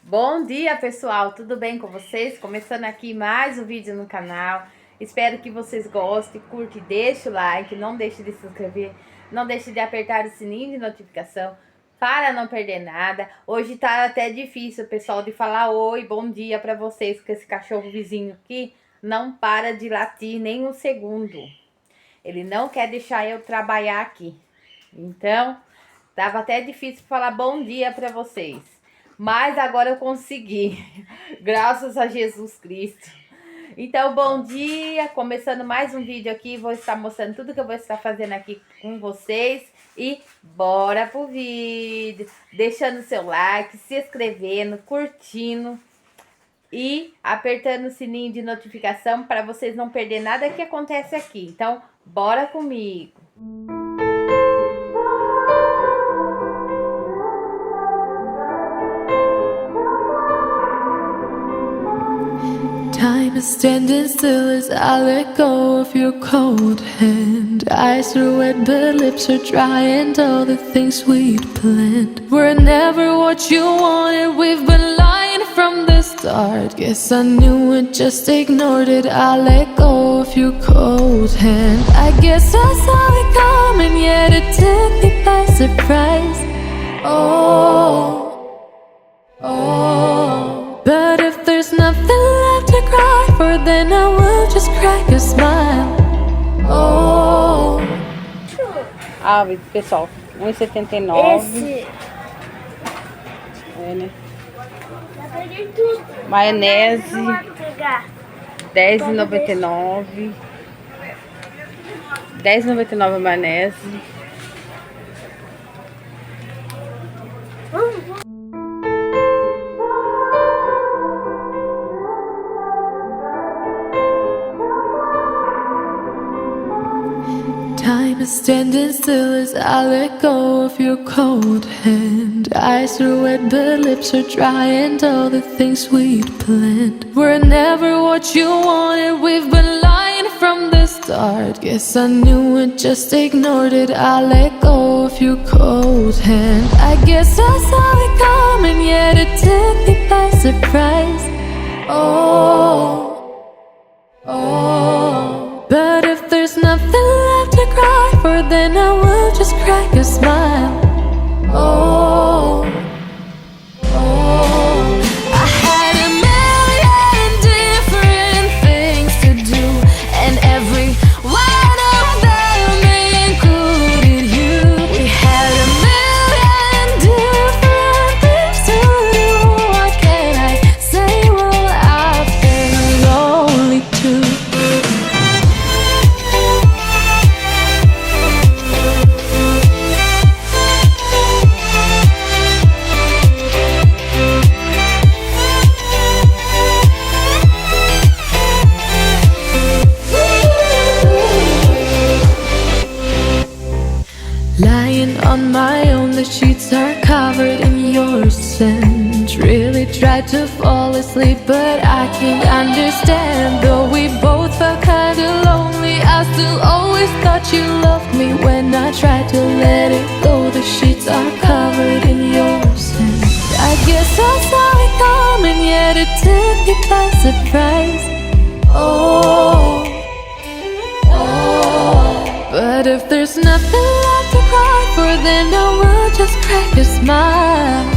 Bom dia, pessoal! Tudo bem com vocês? Começando aqui mais um vídeo no canal. Espero que vocês gostem, curte, deixe o like, não deixe de se inscrever, não deixe de apertar o sininho de notificação para não perder nada. Hoje tá até difícil, pessoal, de falar oi, bom dia para vocês, porque esse cachorro vizinho aqui não para de latir nem um segundo. Ele não quer deixar eu trabalhar aqui. Então, tava até difícil falar bom dia para vocês. Mas agora eu consegui, graças a Jesus Cristo. Então, bom dia, começando mais um vídeo aqui, vou estar mostrando tudo que eu vou estar fazendo aqui com vocês. E bora pro vídeo, deixando seu like, se inscrevendo, curtindo e apertando o sininho de notificação para vocês não perderem nada que acontece aqui. Então, bora comigo! Time is standing still as I let go of your cold hand. Eyes are wet but lips are dry, and all the things we'd planned were never what you wanted. We've been lying from the start. Guess I knew it, just ignored it. I let go of your cold hand. I guess I saw it coming, yet it took me by surprise. But if there's nothing left to cry for, then I will just crack a smile. Pessoal, 1,79. Esse. É, né? Vai perder tudo. Maionese, Não vai pegar. R$10,99. R$10,99 a maionese. Time is standing still as I let go of your cold hand. Eyes are wet but lips are dry, and all the things we'd planned were never what you wanted. We've been lying from the start. Guess I knew it, just ignored it. I let go of your cold hand. I guess I saw it coming, yet it took me by surprise. But if there's nothing left to cry for, then I will just crack a smile. I had a million different things to do, and every one of them included you. We had a million different things to do. What can I say? Well, I've been lonely too. Lying on my own, the sheets are covered in your scent. Really tried to fall asleep, but I can't understand. Though we both felt kinda lonely, I still always thought you loved me. When I tried to let it go, the sheets are covered in your scent. I guess I saw it coming, yet it took me by surprise. But if there's nothing left to cry for, then I will just crack a smile.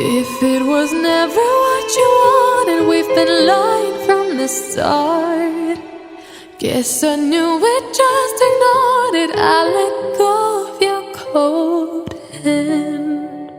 If it was never what you wanted, we've been lying from the start. Guess I knew it, just ignored it. I let go of your cold hand.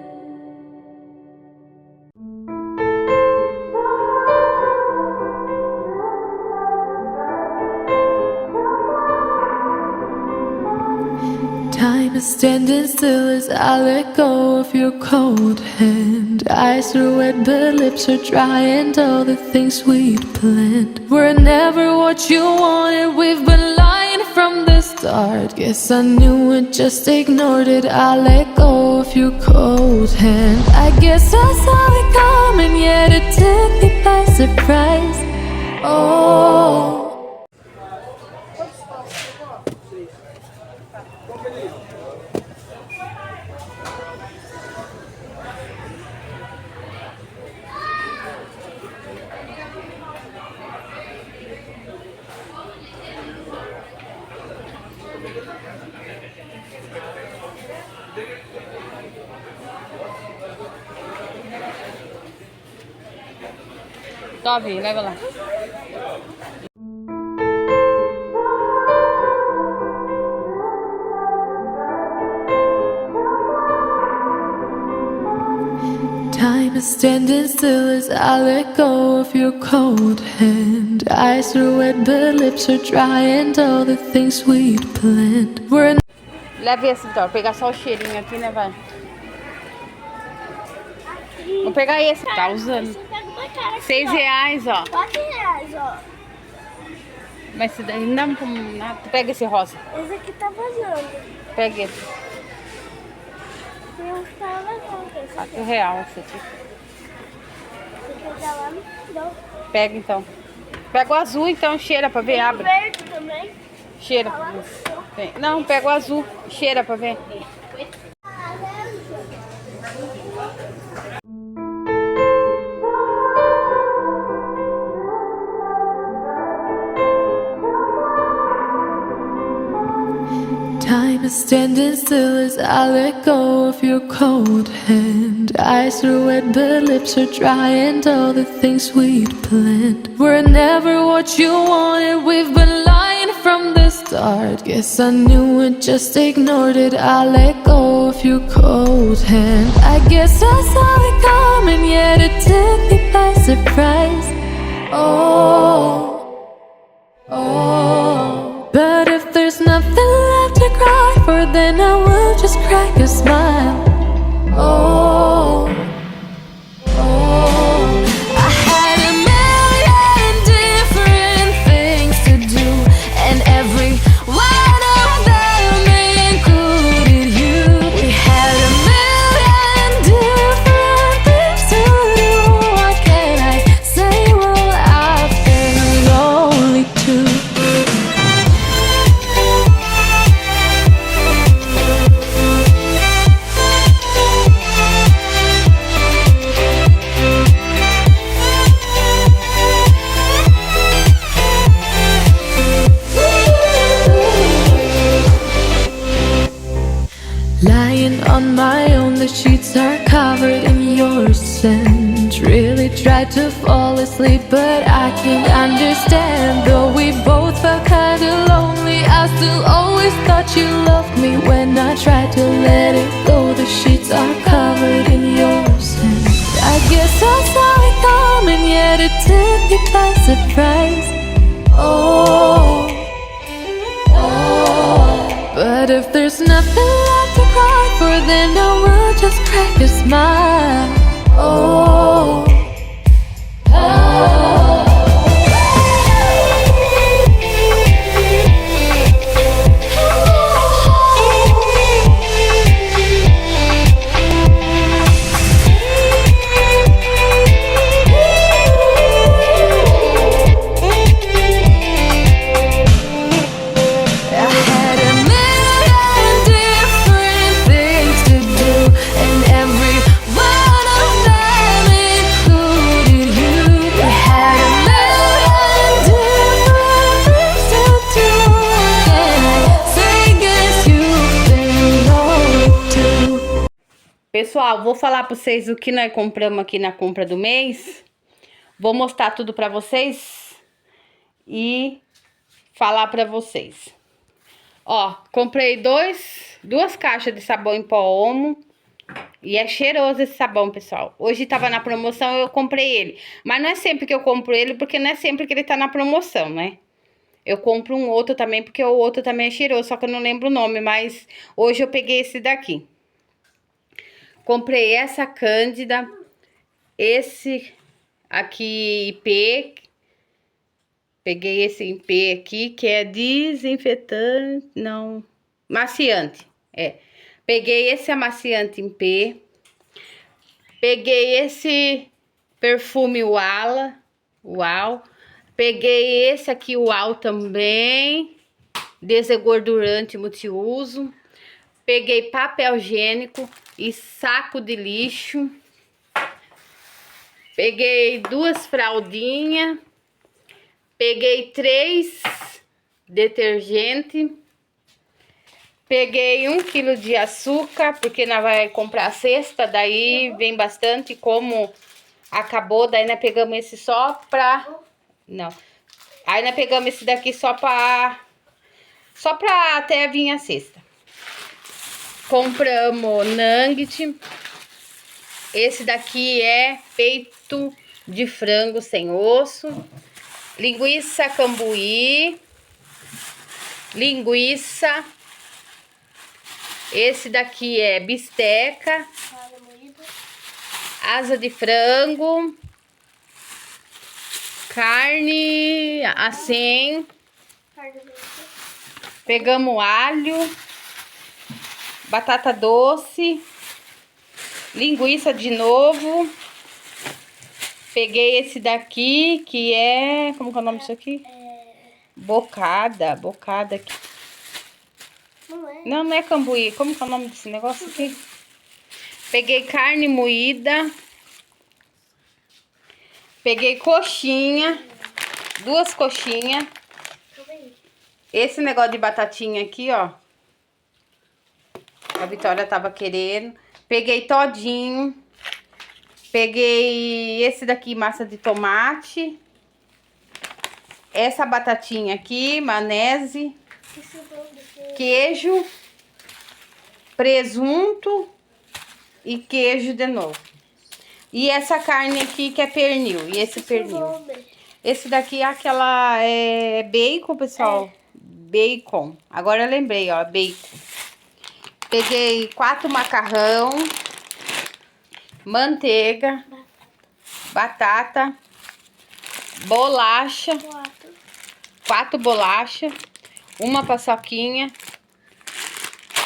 is standing still as I let go of your cold hand. Eyes are wet but lips are dry, and all the things we'd planned were never what you wanted. We've been lying from the start. Guess I knew it, just ignored it. I let go of your cold hand. I guess I saw it coming, yet it took me by surprise. Oh, Tove, leva lá. time is standing still as I let go of your cold hand. Eyes are wet but lips are dry, and all the things we'd planned were. Leve esse então, vou pegar só o cheirinho aqui, né, vai? Vou pegar esse, tá usando. R$6, ó. R$4, ó. Mas se daí não, não, tu pega esse rosa. Esse aqui tá vazando. Pega esse. Tem um que tá vazando. Esse aqui. R$4 esse aqui. Vou pegar lá no fundão. Pega então. Pega o azul então, cheira pra ver, Tem o abre. verde também. Cheira. Tá lá no fundão. Tem. Não, pega o azul, cheira pra ver. Time is standing still as I let go of your cold hand. Eyes are wet but lips are dry, and all the things we'd planned were never what you wanted. We've been lying from the start. Guess I knew it, just ignored it. I let go of your cold hand. I guess I saw it coming, yet it took me by surprise. Oh, oh. But if there's nothing left to cry for, then I will just crack a smile. Oh, oh. I had a million different things to do, and every one of them included you. We had a million different things to do. What can I say? Well, I've been lonely too. Lying on my own, the sheets are covered in your scent. Really tried to fall asleep, but I can't understand. Though we both felt kinda lonely, I still always thought you loved me. When I tried to let it go, the sheets are covered in your scent. I guess I saw it coming, yet it took me by surprise. Oh, oh. But if there's nothing left to cry for, then I will just crack a smile. Oh, oh. I had a million different things to do, and every one of them included you. We had a million different things to do. Can I say, guess you've been lonely too? Pessoal, vou falar pra vocês o que nós compramos aqui na compra do mês. Vou mostrar tudo pra vocês e falar pra vocês. Ó, comprei duas caixas de sabão em pó Omo. E é cheiroso esse sabão, pessoal. Hoje tava na promoção, eu comprei ele. Mas não é sempre que eu compro ele, porque não é sempre que ele tá na promoção, né? Eu compro um outro também, porque o outro também é cheiroso, só que eu não lembro o nome, mas hoje eu peguei esse daqui. Comprei essa cândida, esse aqui IP, peguei esse IP aqui, que é desinfetante, não, maciante, Peguei esse amaciante em P. Peguei esse perfume Uau. Peguei esse aqui, Uau também. Desengordurante multiuso. Peguei papel higiênico e saco de lixo. Peguei 2 fraldinhas. Peguei 3 detergente. Peguei 1 quilo de açúcar, porque nós vai comprar a cesta, daí vem bastante, como acabou, daí nós pegamos esse só pra... Não. Aí nós pegamos esse daqui só pra até vir a cesta. Compramos nugget. Esse daqui é peito de frango sem osso. Linguiça cambuí. Linguiça. Esse daqui é bisteca, asa de frango, carne assim. Pegamos alho, batata doce, linguiça de novo. Peguei esse daqui que é... Como que é o nome disso aqui? Bocada aqui. Não é cambuí. Como que é o nome desse negócio aqui? Peguei carne moída. Peguei coxinha. 2 coxinhas. Esse negócio de batatinha aqui, ó. A Vitória tava querendo. Peguei todinho. Peguei esse daqui, massa de tomate. Essa batatinha aqui, maionese. Queijo, presunto e queijo de novo. E essa carne aqui que é pernil. E esse pernil. Esse daqui é aquela bacon, pessoal. Bacon. Agora eu lembrei, ó, bacon. Peguei 4 macarrão, manteiga, batata, bolacha, 4 bolachas, 1 paçoquinha,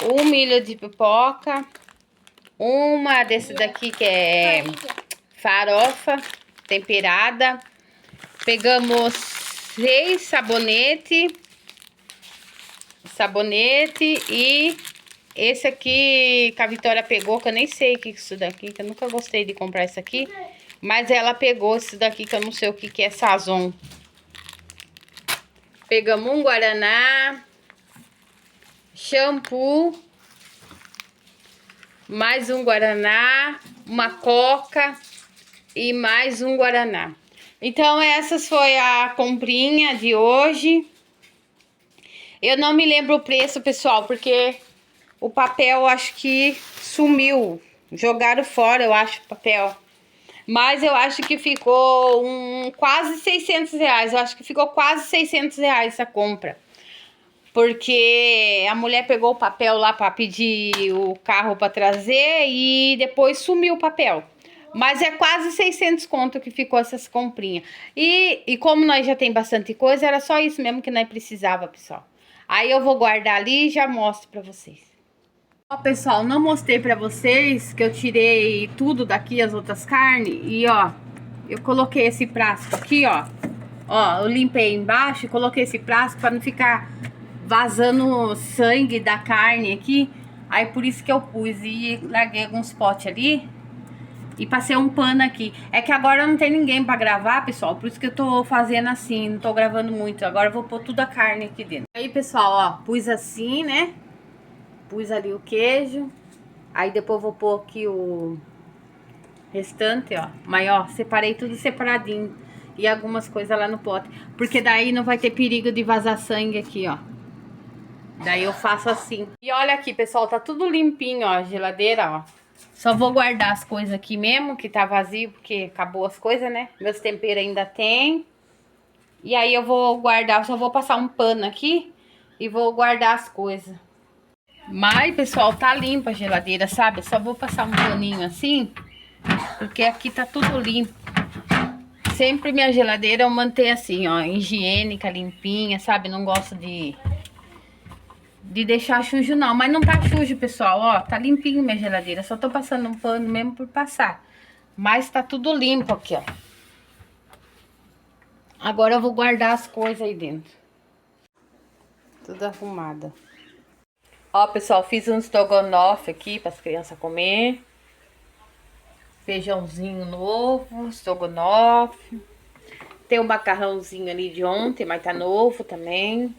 1 milho de pipoca, uma desse daqui que é farofa temperada. Pegamos 6 sabonete e esse aqui que a Vitória pegou, que eu nem sei o que é isso daqui, que eu nunca gostei de comprar isso aqui, mas ela pegou esse daqui que eu não sei o que é Sazon. Pegamos um guaraná, shampoo, mais um guaraná, uma coca e mais um guaraná. Então essas foi a comprinha de hoje. Eu não me lembro o preço, pessoal, porque o papel acho que sumiu. Jogaram fora, eu acho, o papel. Mas eu acho que ficou quase 600 reais. Eu acho que ficou quase 600 reais essa compra. Porque a mulher pegou o papel lá para pedir o carro para trazer e depois sumiu o papel. Mas é quase 600 conto que ficou essas comprinhas. E como nós já tem bastante coisa, era só isso mesmo que nós precisava, pessoal. Aí eu vou guardar ali e já mostro para vocês. Ó, pessoal, não mostrei pra vocês que eu tirei tudo daqui, as outras carnes. E, ó, eu coloquei esse frasco aqui, ó. Ó, eu limpei embaixo e coloquei esse frasco pra não ficar vazando sangue da carne aqui. Aí, por isso que eu pus e larguei alguns potes ali. E passei um pano aqui. É que agora não tem ninguém pra gravar, pessoal. Por isso que eu tô fazendo assim, não tô gravando muito. Agora eu vou pôr tudo a carne aqui dentro. Aí, pessoal, ó, pus assim, né? Pus ali o queijo. Aí depois vou pôr aqui o restante, ó. Mas, ó, separei tudo separadinho. E algumas coisas lá no pote. Porque daí não vai ter perigo de vazar sangue aqui, ó. Daí eu faço assim. E olha aqui, pessoal, tá tudo limpinho, ó, a geladeira, ó. Só vou guardar as coisas aqui mesmo, que tá vazio, porque acabou as coisas, né? Meus temperos ainda tem. E aí eu vou guardar, só vou passar um pano aqui e vou guardar as coisas. Mas, pessoal, tá limpa a geladeira, sabe? Eu só vou passar um paninho assim, porque aqui tá tudo limpo. Sempre minha geladeira eu mantenho assim, ó, higiênica, limpinha, sabe? Não gosto de deixar sujo não, mas não tá sujo, pessoal, ó, tá limpinho minha geladeira. Só tô passando um pano mesmo por passar. Mas tá tudo limpo aqui, ó. Agora eu vou guardar as coisas aí dentro. Tudo arrumada. Ó, pessoal, fiz um estrogonofe aqui para as crianças comer. Feijãozinho novo, estrogonofe. Tem um macarrãozinho ali de ontem, mas tá novo também.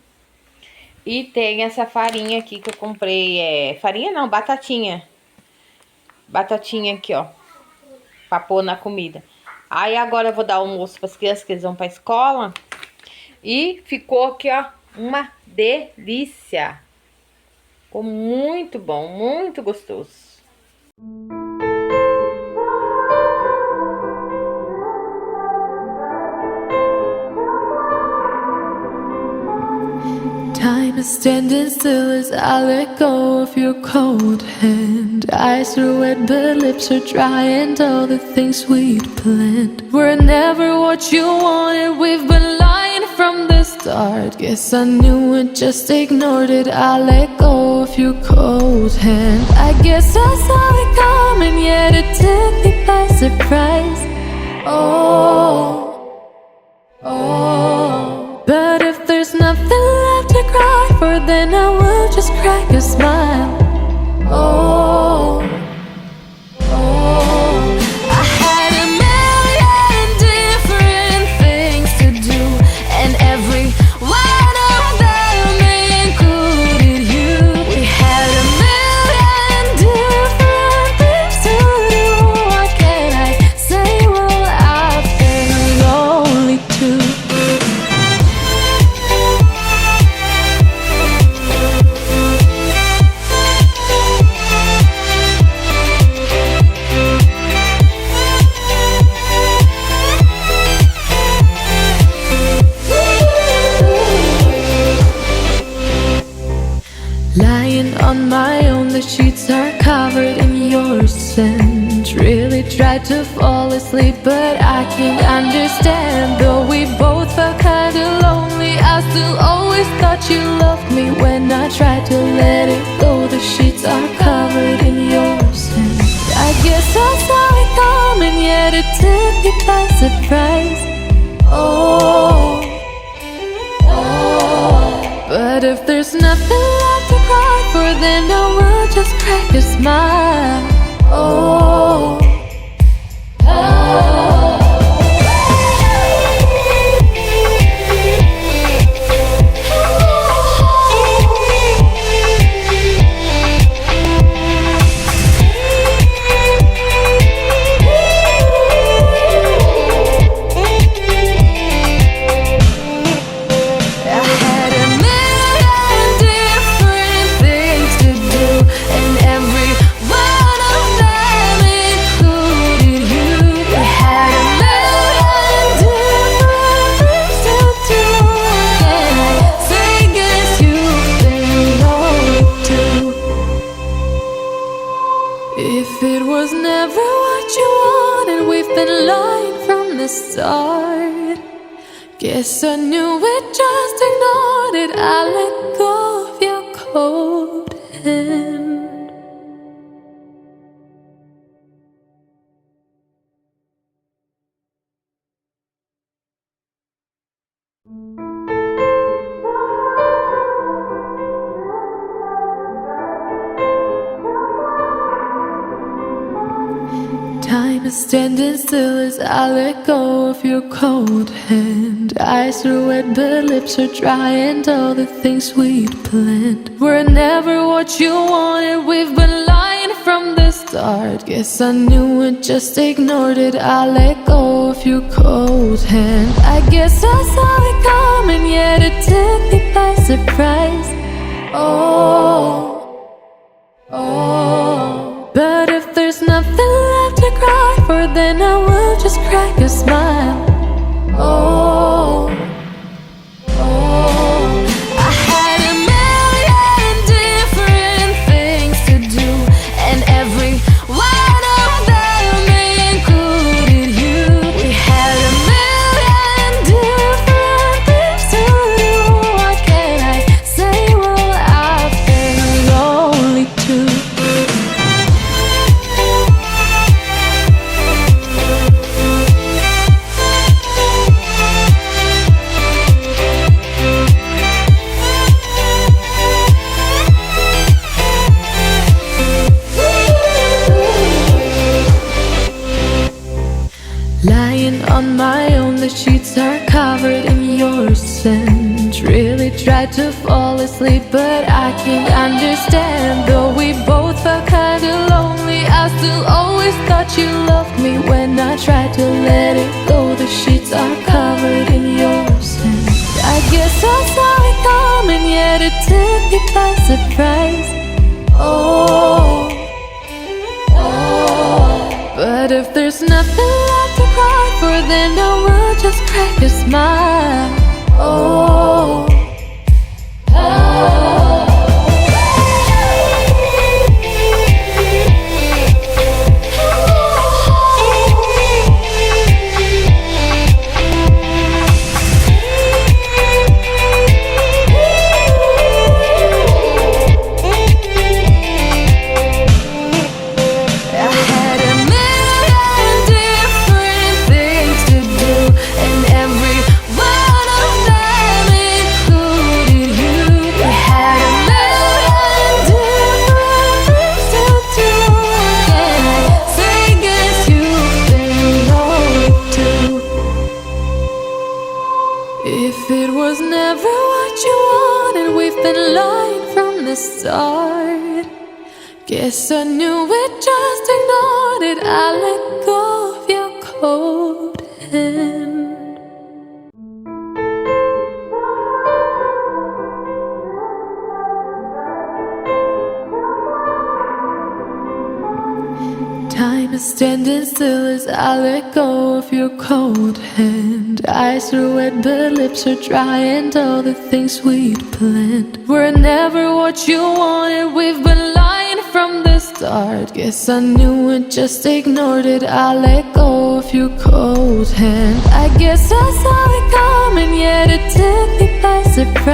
E tem essa farinha aqui que eu comprei, farinha não, batatinha. Batatinha aqui, ó, pra pôr na comida. Aí agora eu vou dar almoço para as crianças que eles vão pra escola. E ficou aqui, ó, uma delícia. Ficou muito bom, muito gostoso. Time is standing still as I let go of your cold hand. Eyes are wet but lips are dry, and all the things we'd planned were never what you wanted. We've been lying from the start. Guess I knew it, just ignored it. I let go of your cold hand. I guess I saw it coming, yet it took me by surprise. But if there's nothing left to cry for, then I will just crack a smile. I had a million different things to do, and every one of them included you. We had a million different things to do. What can I say? Well, I've been lonely too. Lying on my own, the sheets are covered in your scent. Really tried to fall asleep, but I can't understand. Though we both felt kinda lonely, I still always thought you loved me. When I tried to let it go, the sheets are covered in your scent. I guess I saw it coming, yet it took me by surprise. But if there's nothing left to cry for, then I will just crack a smile. If it was never what you wanted, we've been lying from the start. Guess I knew it, just ignored it. I let go of your cold hand. Time is standing still as I let go of your cold hand. Eyes are wet but lips are dry, and all the things we'd planned were never what you wanted. We've been lying from the start. Guess I knew it, just ignored it. I let go of your cold hand. I guess I saw it coming, yet it took me by surprise. But if there's nothing left to cry for, then I will just crack a smile. on my own, the sheets are covered in your scent. Really tried to fall asleep, but I can't understand. Though we both felt kinda lonely, I still always thought you loved me. When I tried to let it go, the sheets are covered in your scent. I guess I saw it coming, yet it took me by surprise. Oh, but if there's nothing left to cry for, then I will just crack a smile. Oh, if it was never what you wanted, we've been lying from the start. Guess I knew it, just ignored it. I let go of your cold hand. Time is standing still as I let go of your cold hand. Eyes are wet but lips are dry, and all the things we'd planned were never what you wanted. We've been lying from the start. Guess I knew it, just ignored it. I let go of your cold hand. I guess I saw it coming, yet it took me by surprise.